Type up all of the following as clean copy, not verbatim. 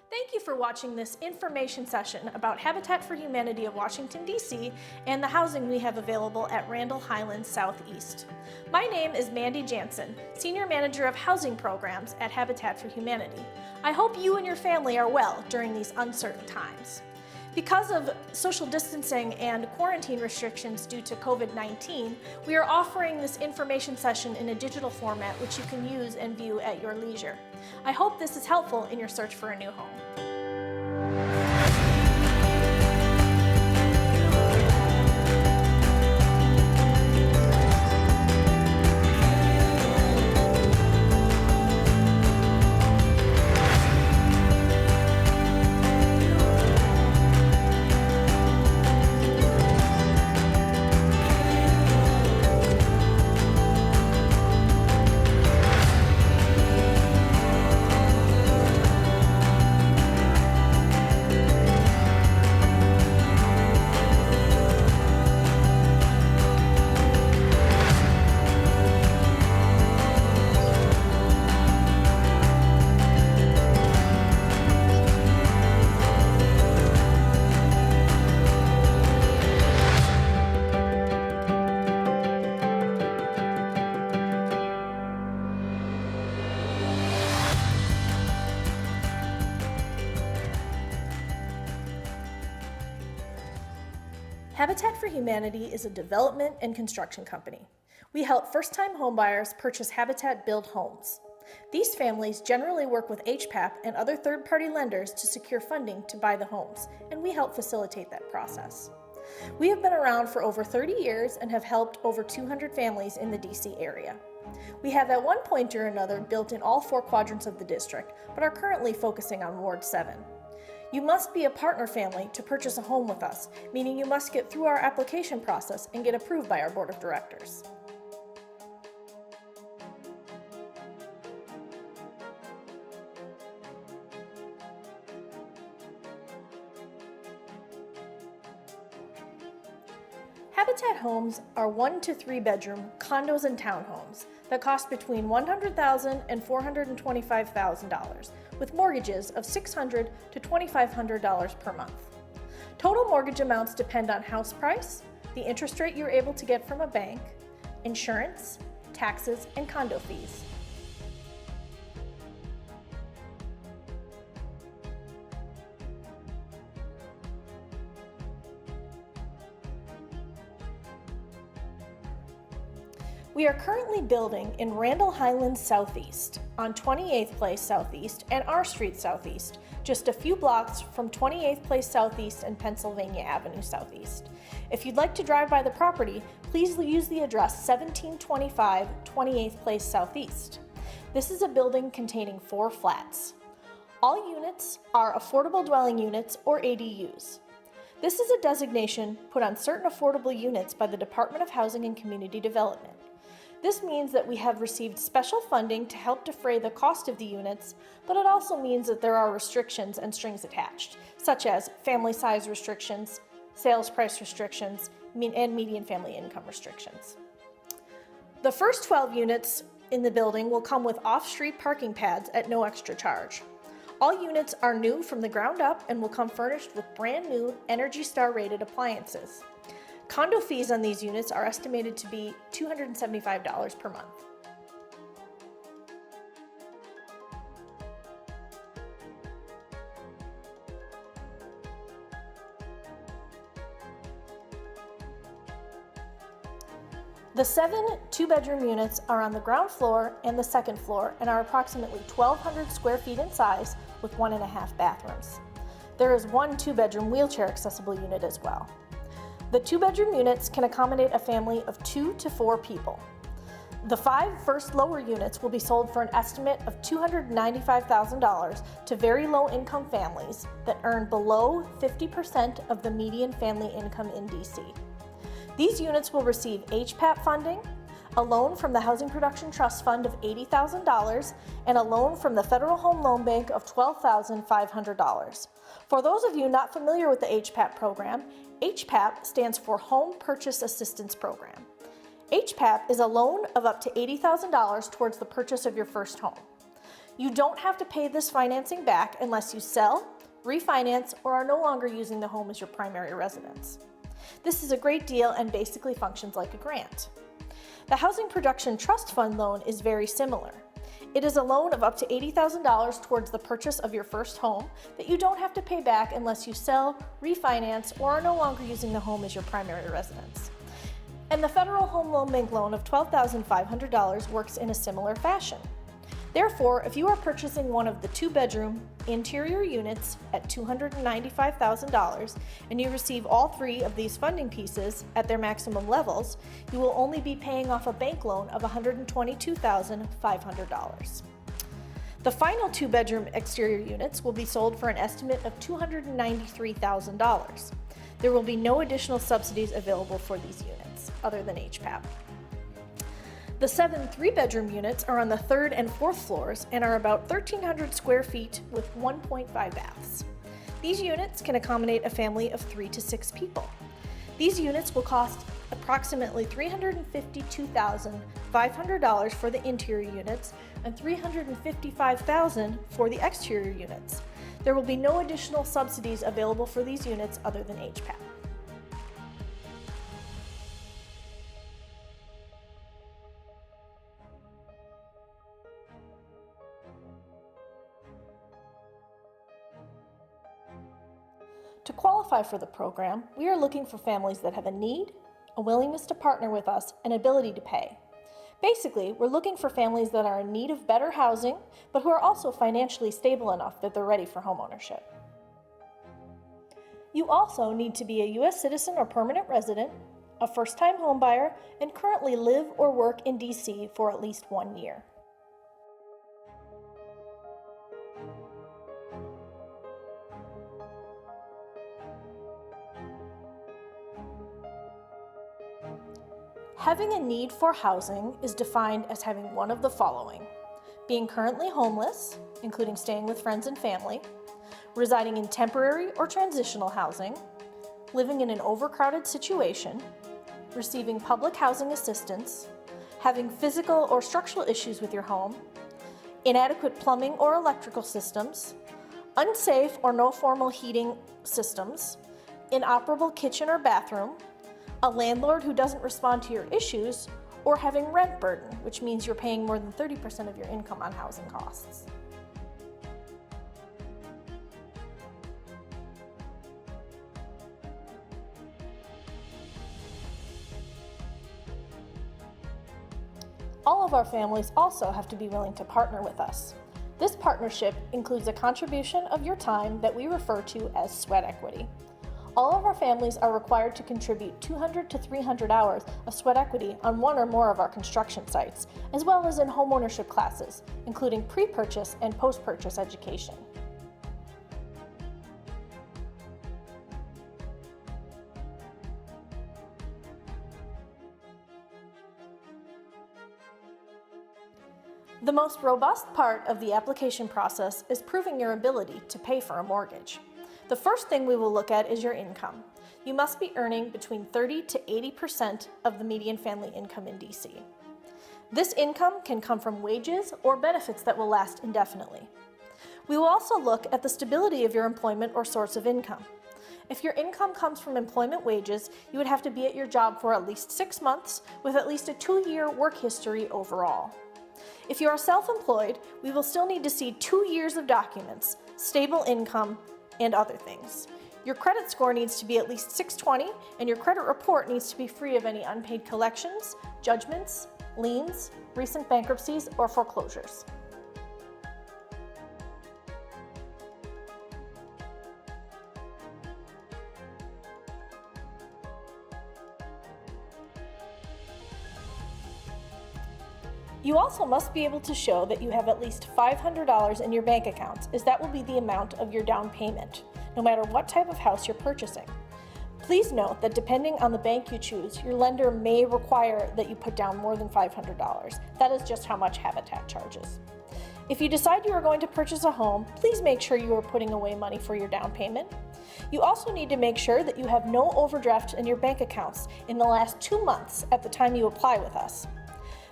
Thank you for watching this information session about Habitat for Humanity of Washington, D.C. and the housing we have available at Randall Highlands Southeast. My name is Mandy.Jansen, Senior Manager of Housing Programs at Habitat for Humanity. I hope you and your family are well during these uncertain times. Because of social distancing and quarantine restrictions due to COVID-19, we are offering this information session in a digital format which you can use and view at your leisure. I hope this is helpful in your search for a new home. Habitat for Humanity is a development and construction company. We help first-time homebuyers purchase Habitat-built homes. These families generally work with HPAP and other third-party lenders to secure funding to buy the homes, and we help facilitate that process. We have been around for over 30 years and have helped over 200 families in the DC area. We have at one point or another built in all 4 quadrants of the district, but are currently focusing on Ward 7. You must be a partner family to purchase a home with us, meaning you must get through our application process and get approved by our board of directors. Habitat homes are 1 to 3 bedroom condos and townhomes that cost between $100,000 and $425,000 with mortgages of $600 to $2,500 per month. Total mortgage amounts depend on house price, the interest rate you're able to get from a bank, insurance, taxes, and condo fees. We are currently building in Randall Highlands Southeast, on 28th Place Southeast and R Street Southeast, just a few blocks from 28th Place Southeast and Pennsylvania Avenue Southeast. If you'd like to drive by the property, please use the address 1725 28th Place Southeast. This is a building containing 4 flats. All units are affordable dwelling units or ADUs. This is a designation put on certain affordable units by the Department of Housing and Community Development. This means that we have received special funding to help defray the cost of the units, but it also means that there are restrictions and strings attached, such as family size restrictions, sales price restrictions, and median family income restrictions. The first 12 units in the building will come with off-street parking pads at no extra charge. All units are new from the ground up and will come furnished with brand new Energy Star rated appliances. Condo fees on these units are estimated to be $275 per month. The 7 2-bedroom units are on the ground floor and the second floor and are approximately 1,200 square feet in size with 1.5 bathrooms. There is 1 2-bedroom wheelchair accessible unit as well. The 2-bedroom units can accommodate a family of 2 to 4 people. The 5 first lower units will be sold for an estimate of $295,000 to very low income families that earn below 50% of the median family income in DC. These units will receive HPAP funding, a loan from the Housing Production Trust Fund of $80,000, and a loan from the Federal Home Loan Bank of $12,500. For those of you not familiar with the HPAP program, HPAP stands for Home Purchase Assistance Program. HPAP is a loan of up to $80,000 towards the purchase of your first home. You don't have to pay this financing back unless you sell, refinance, or are no longer using the home as your primary residence. This is a great deal and basically functions like a grant. The Housing Production Trust Fund loan is very similar. It is a loan of up to $80,000 towards the purchase of your first home that you don't have to pay back unless you sell, refinance, or are no longer using the home as your primary residence. And the Federal Home Loan Bank loan of $12,500 works in a similar fashion. Therefore, if you are purchasing one of the 2-bedroom interior units at $295,000 and you receive all 3 of these funding pieces at their maximum levels, you will only be paying off a bank loan of $122,500. The final 2-bedroom exterior units will be sold for an estimate of $293,000. There will be no additional subsidies available for these units other than HPAP. The 7 3-bedroom units are on the 3rd and 4th floors and are about 1,300 square feet with 1.5 baths. These units can accommodate a family of 3 to 6 people. These units will cost approximately $352,500 for the interior units and $355,000 for the exterior units. There will be no additional subsidies available for these units other than HPAP. To qualify for the program, we are looking for families that have a need, a willingness to partner with us, and ability to pay. Basically, we're looking for families that are in need of better housing, but who are also financially stable enough that they're ready for homeownership. You also need to be a U.S. citizen or permanent resident, a first-time homebuyer, and currently live or work in D.C. for at least 1 year. Having a need for housing is defined as having one of the following: being currently homeless, including staying with friends and family, residing in temporary or transitional housing, living in an overcrowded situation, receiving public housing assistance, having physical or structural issues with your home, inadequate plumbing or electrical systems, unsafe or no formal heating systems, inoperable kitchen or bathroom, a landlord who doesn't respond to your issues, or having rent burden, which means you're paying more than 30% of your income on housing costs. All of our families also have to be willing to partner with us. This partnership includes a contribution of your time that we refer to as sweat equity. All of our families are required to contribute 200 to 300 hours of sweat equity on one or more of our construction sites, as well as in homeownership classes, including pre-purchase and post-purchase education. The most robust part of the application process is proving your ability to pay for a mortgage. The first thing we will look at is your income. You must be earning between 30 to 80% of the median family income in DC. This income can come from wages or benefits that will last indefinitely. We will also look at the stability of your employment or source of income. If your income comes from employment wages, you would have to be at your job for at least 6 months with at least a 2-year work history overall. If you are self-employed, we will still need to see 2 years of documents, stable income, and other things. Your credit score needs to be at least 620, and your credit report needs to be free of any unpaid collections, judgments, liens, recent bankruptcies, or foreclosures. You also must be able to show that you have at least $500 in your bank account, as that will be the amount of your down payment, no matter what type of house you're purchasing. Please note that depending on the bank you choose, your lender may require that you put down more than $500. That is just how much Habitat charges. If you decide you are going to purchase a home, please make sure you are putting away money for your down payment. You also need to make sure that you have no overdraft in your bank accounts in the last 2 months at the time you apply with us.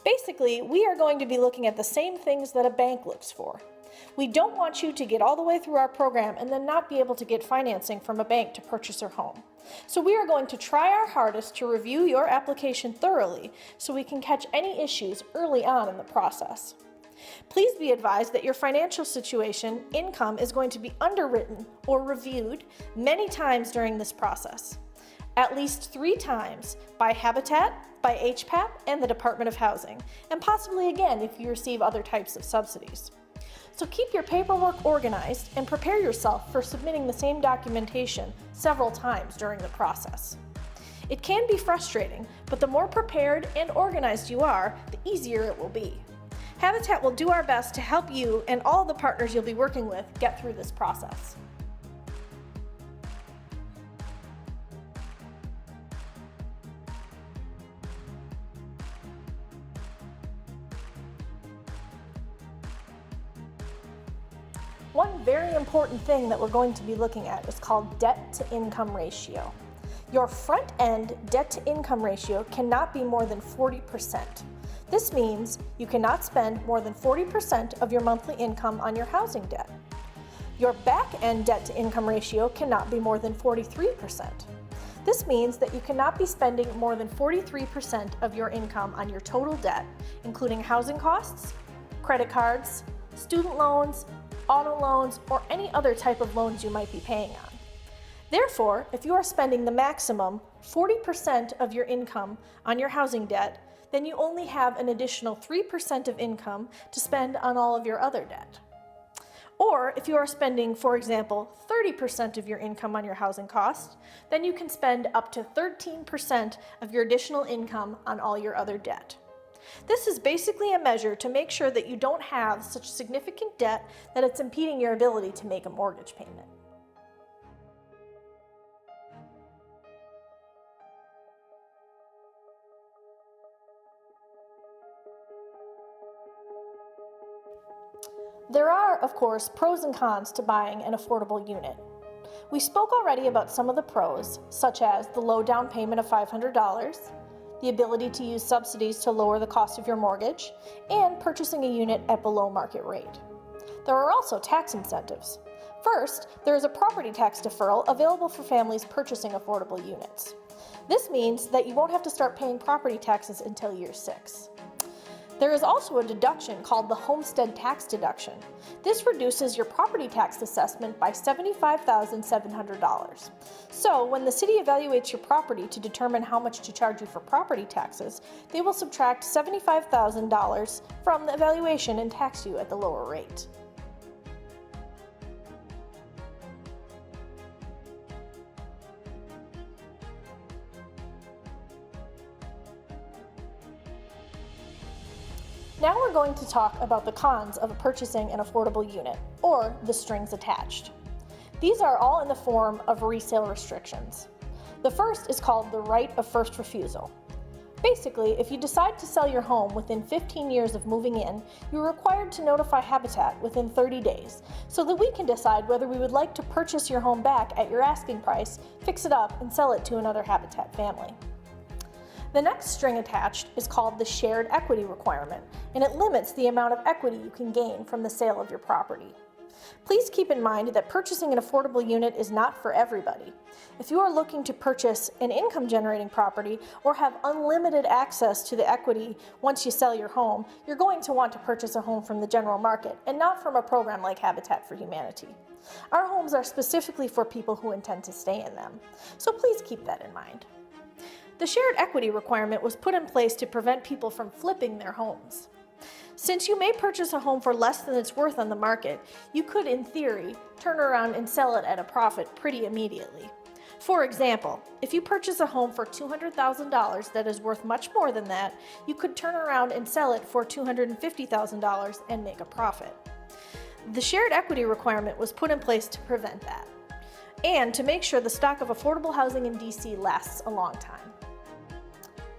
Basically, we are going to be looking at the same things that a bank looks for: We don't want you to get all the way through our program and then not be able to get financing from a bank to purchase your home. So we are going to try our hardest to review your application thoroughly so we can catch any issues early on in the process. Please be advised that your financial situation, income, is going to be underwritten or reviewed many times during this process. At least 3 times by Habitat, by HPAP, and the Department of Housing, and possibly again if you receive other types of subsidies. So keep your paperwork organized and prepare yourself for submitting the same documentation several times during the process. It can be frustrating, but the more prepared and organized you are, the easier it will be. Habitat will do our best to help you and all the partners you'll be working with get through this process. One very important thing that we're going to be looking at is called debt-to-income ratio. Your front-end debt-to-income ratio cannot be more than 40%. This means you cannot spend more than 40% of your monthly income on your housing debt. Your back-end debt-to-income ratio cannot be more than 43%. This means that you cannot be spending more than 43% of your income on your total debt, including housing costs, credit cards, student loans, auto loans, or any other type of loans you might be paying on. Therefore, if you are spending the maximum 40% of your income on your housing debt, then you only have an additional 3% of income to spend on all of your other debt. Or if you are spending, for example, 30% of your income on your housing costs, then you can spend up to 13% of your additional income on all your other debt. This is basically a measure to make sure that you don't have such significant debt that it's impeding your ability to make a mortgage payment. There are, of course, pros and cons to buying an affordable unit. We spoke already about some of the pros, such as the low down payment of $500, the ability to use subsidies to lower the cost of your mortgage, and purchasing a unit at below market rate. There are also tax incentives. First, there is a property tax deferral available for families purchasing affordable units. This means that you won't have to start paying property taxes until year 6. There is also a deduction called the homestead tax deduction. This reduces your property tax assessment by $75,700. So when the city evaluates your property to determine how much to charge you for property taxes, they will subtract $75,000 from the evaluation and tax you at the lower rate. Now we're going to talk about the cons of purchasing an affordable unit, or the strings attached. These are all in the form of resale restrictions. The first is called the right of first refusal. Basically, if you decide to sell your home within 15 years of moving in, you're required to notify Habitat within 30 days so that we can decide whether we would like to purchase your home back at your asking price, fix it up, and sell it to another Habitat family. The next string attached is called the shared equity requirement, and it limits the amount of equity you can gain from the sale of your property. Please keep in mind that purchasing an affordable unit is not for everybody. If you are looking to purchase an income-generating property or have unlimited access to the equity once you sell your home, you're going to want to purchase a home from the general market and not from a program like Habitat for Humanity. Our homes are specifically for people who intend to stay in them, so please keep that in mind. The shared equity requirement was put in place to prevent people from flipping their homes. Since you may purchase a home for less than it's worth on the market, you could, in theory, turn around and sell it at a profit pretty immediately. For example, if you purchase a home for $200,000 that is worth much more than that, you could turn around and sell it for $250,000 and make a profit. The shared equity requirement was put in place to prevent that, and to make sure the stock of affordable housing in DC lasts a long time.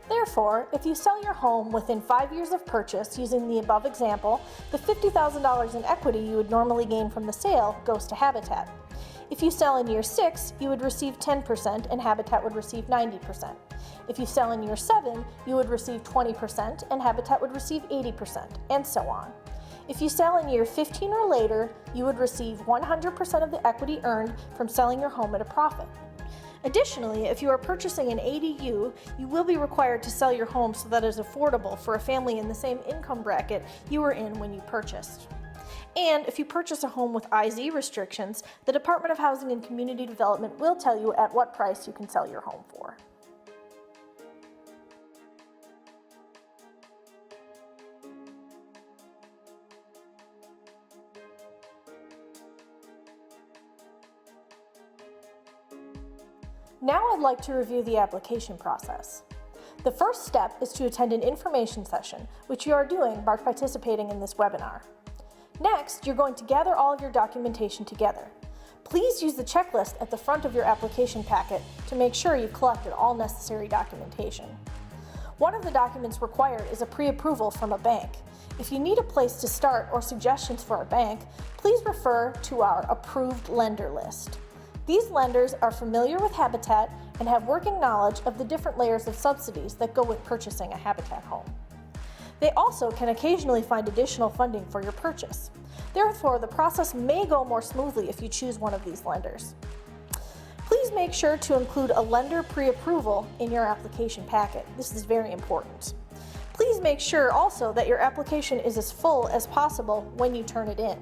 Therefore, if you sell your home within 5 years of purchase using the above example, the $50,000 in equity you would normally gain from the sale goes to Habitat. If you sell in year 6, you would receive 10% and Habitat would receive 90%. If you sell in year 7, you would receive 20% and Habitat would receive 80%, and so on. If you sell in year 15 or later, you would receive 100% of the equity earned from selling your home at a profit. Additionally, if you are purchasing an ADU, you will be required to sell your home so that it is affordable for a family in the same income bracket you were in when you purchased. And if you purchase a home with IZ restrictions, the Department of Housing and Community Development will tell you at what price you can sell your home for. Now I'd like to review the application process. The first step is to attend an information session, which you are doing by participating in this webinar. Next, you're going to gather all of your documentation together. Please use the checklist at the front of your application packet to make sure you've collected all necessary documentation. One of the documents required is a pre-approval from a bank. If you need a place to start or suggestions for a bank, please refer to our approved lender list. These lenders are familiar with Habitat and have working knowledge of the different layers of subsidies that go with purchasing a Habitat home. They also can occasionally find additional funding for your purchase. Therefore, the process may go more smoothly if you choose one of these lenders. Please make sure to include a lender pre-approval in your application packet. This is very important. Please make sure also that your application is as full as possible when you turn it in.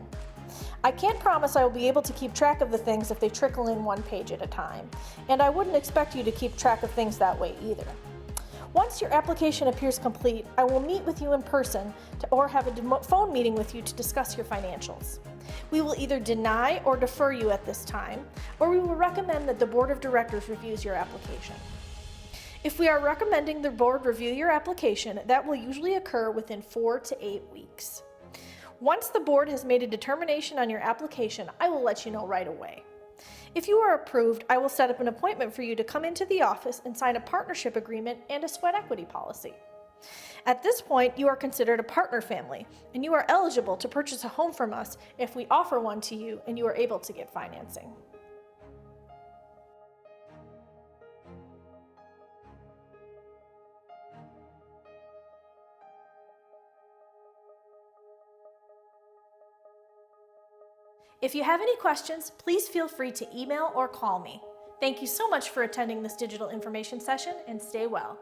I can't promise I will be able to keep track of the things if they trickle in one page at a time, and I wouldn't expect you to keep track of things that way either. Once your application appears complete, I will meet with you in person or have a phone meeting with you to discuss your financials. We will either deny or defer you at this time, or we will recommend that the Board of Directors reviews your application. If we are recommending the board review your application, that will usually occur within 4 to 8 weeks. Once the board has made a determination on your application, I will let you know right away. If you are approved, I will set up an appointment for you to come into the office and sign a partnership agreement and a sweat equity policy. At this point, you are considered a partner family, and you are eligible to purchase a home from us if we offer one to you and you are able to get financing. If you have any questions, please feel free to email or call me. Thank you so much for attending this digital information session, and stay well.